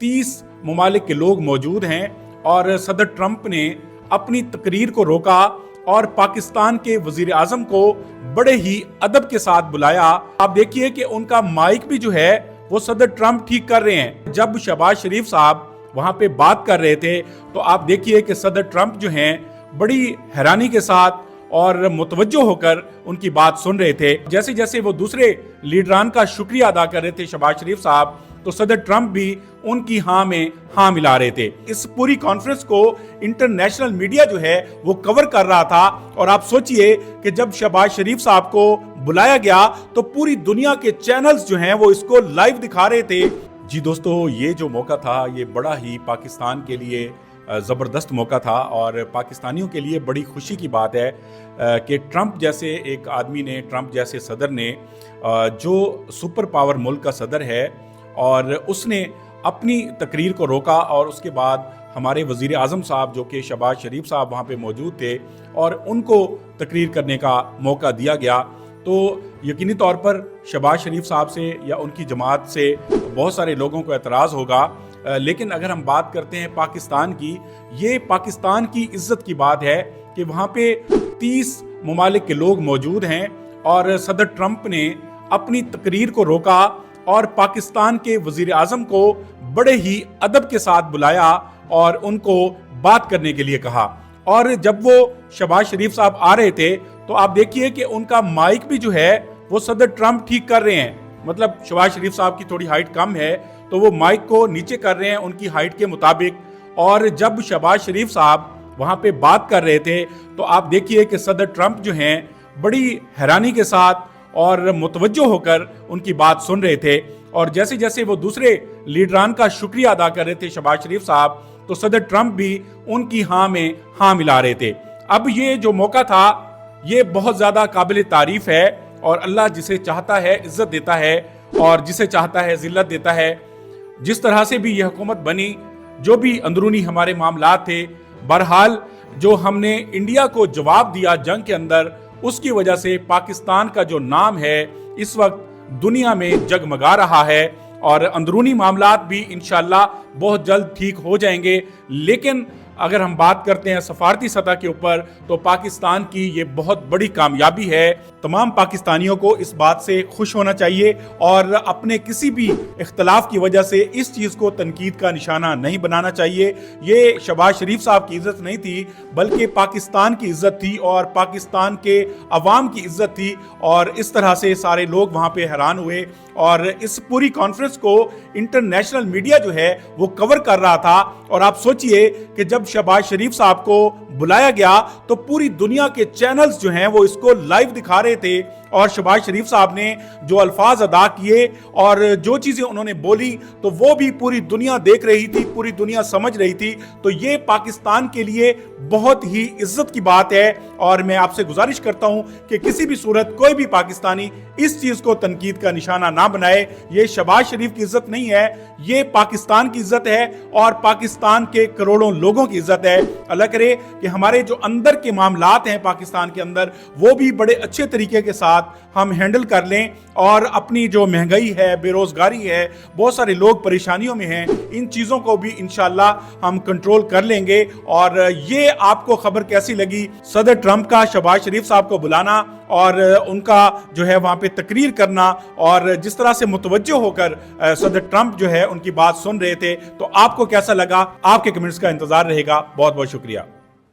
30 ममालिक के लोग मौजूद हैं और सदर ट्रंप ने अपनी तकरीर को रोका और पाकिस्तान के वजीर आजम को बड़े ही अदब के साथ बुलाया। आप देखिए कि उनका माइक भी जो है वो सदर ट्रंप ठीक कर रहे हैं। जब शहबाज शरीफ साहब वहां पे बात कर रहे थे तो आप देखिए कि सदर ट्रंप जो हैं बड़ी हैरानी के साथ और मुतवज्जो होकर उनकी बात सुन रहे थे। जैसे जैसे वो दूसरे लीडरान का शुक्रिया अदा कर रहे थे शहबाज शरीफ साहब, तो सदर ट्रंप भी उनकी हाँ में हाँ मिला रहे थे। इस पूरी कॉन्फ्रेंस को इंटरनेशनल मीडिया जो है वो कवर कर रहा था और आप सोचिए कि जब शहबाज शरीफ साहब को बुलाया गया तो पूरी दुनिया के चैनल्स जो हैं वो इसको लाइव दिखा रहे थे। जी दोस्तों, ये जो मौका था ये बड़ा ही पाकिस्तान के लिए ज़बरदस्त मौका था और पाकिस्तानियों के लिए बड़ी खुशी की बात है कि ट्रंप जैसे एक आदमी ने, ट्रंप जैसे सदर ने, जो सुपर पावर मुल्क का सदर है, और उसने अपनी तकरीर को रोका और उसके बाद हमारे वज़ीर आज़म साहब जो कि शहबाज शरीफ साहब वहाँ पे मौजूद थे और उनको तकरीर करने का मौका दिया गया। तो यकीनी तौर पर शहबाज शरीफ साहब से या उनकी जमात से बहुत सारे लोगों को एतराज़ होगा, लेकिन अगर हम बात करते हैं पाकिस्तान की, ये पाकिस्तान की इज्जत की बात है कि वहाँ पे 30 ममालिक के लोग मौजूद हैं और सदर ट्रंप ने अपनी तकरीर को रोका और पाकिस्तान के वजीर आजम को बड़े ही अदब के साथ बुलाया और उनको बात करने के लिए कहा। और जब वो शहबाज शरीफ साहब आ रहे थे तो आप देखिए कि उनका माइक भी जो है वो सदर ट्रंप ठीक कर रहे हैं। मतलब शहबाज शरीफ साहब की थोड़ी हाइट कम है तो वो माइक को नीचे कर रहे हैं उनकी हाइट के मुताबिक। और जब शहबाज शरीफ साहब वहां पे बात कर रहे थे तो आप देखिए कि सदर ट्रंप जो हैं बड़ी हैरानी के साथ और मुतवज्जो होकर उनकी बात सुन रहे थे। और जैसे जैसे वो दूसरे लीडरान का शुक्रिया अदा कर रहे थे शहबाज शरीफ साहब, तो सदर ट्रंप भी उनकी हाँ में हाँ मिला रहे थे। अब ये जो मौका था ये बहुत ज़्यादा काबिल तारीफ है और अल्लाह जिसे चाहता है इज्जत देता है और जिसे चाहता है जिल्लत देता है। जिस तरह से भी यह हुकूमत बनी, जो भी अंदरूनी हमारे मामलात थे, बहरहाल जो हमने इंडिया को जवाब दिया जंग के अंदर, उसकी वजह से पाकिस्तान का जो नाम है इस वक्त दुनिया में जगमगा रहा है और अंदरूनी मामलात भी इंशाल्लाह बहुत जल्द ठीक हो जाएंगे। लेकिन अगर हम बात करते हैं सफारती सतह के ऊपर तो पाकिस्तान की ये बहुत बड़ी कामयाबी है। तमाम पाकिस्तानियों को इस बात से खुश होना चाहिए और अपने किसी भी इख्तलाफ की वजह से इस चीज़ को तनकीद का निशाना नहीं बनाना चाहिए। ये शहबाज शरीफ साहब की इज्जत नहीं थी बल्कि पाकिस्तान की इज्जत थी और पाकिस्तान के अवाम की इज्जत थी। और इस तरह से सारे लोग वहाँ पे हैरान हुए और इस पूरी कॉन्फ्रेंस को इंटरनेशनल मीडिया जो है वो कवर कर रहा था। और आप सोचिए कि जब शहबाज शरीफ साहब को बुलाया गया तो पूरी दुनिया के चैनल्स जो हैं वो इसको लाइव दिखा रहे थे और शहबाज शरीफ साहब ने जो अल्फाज अदा किए और जो चीज़ें उन्होंने बोली तो वो भी पूरी दुनिया देख रही थी, पूरी दुनिया समझ रही थी। तो ये पाकिस्तान के लिए बहुत ही इज्जत की बात है और मैं आपसे गुजारिश करता हूं कि किसी भी सूरत कोई भी पाकिस्तानी इस चीज़ को तनकीद का निशाना ना बनाए। ये शहबाज शरीफ की इज्जत नहीं है, ये पाकिस्तान की इज्जत है और पाकिस्तान के करोड़ों लोगों की इज्जत है। अल्लाह करे कि हमारे जो अंदर के मामलात हैं पाकिस्तान के अंदर वो भी बड़े अच्छे तरीके के साथ हम हैंडल कर लें और अपनी जो महंगाई है, बेरोजगारी है, बहुत सारे लोग परेशानियों में हैं, इन चीज़ों को भी इंशाल्लाह हम कंट्रोल कर लेंगे। और ये आपको खबर कैसी लगी सदर ट्रंप का शहबाज शरीफ साहब को बुलाना और उनका जो है वहाँ पे तकरीर करना और जिस तरह से मुतवज्जो होकर सदर ट्रंप जो है उनकी बात सुन रहे थे, तो आपको कैसा लगा? आपके कमेंट्स का इंतजार रहेगा। बहुत बहुत शुक्रिया।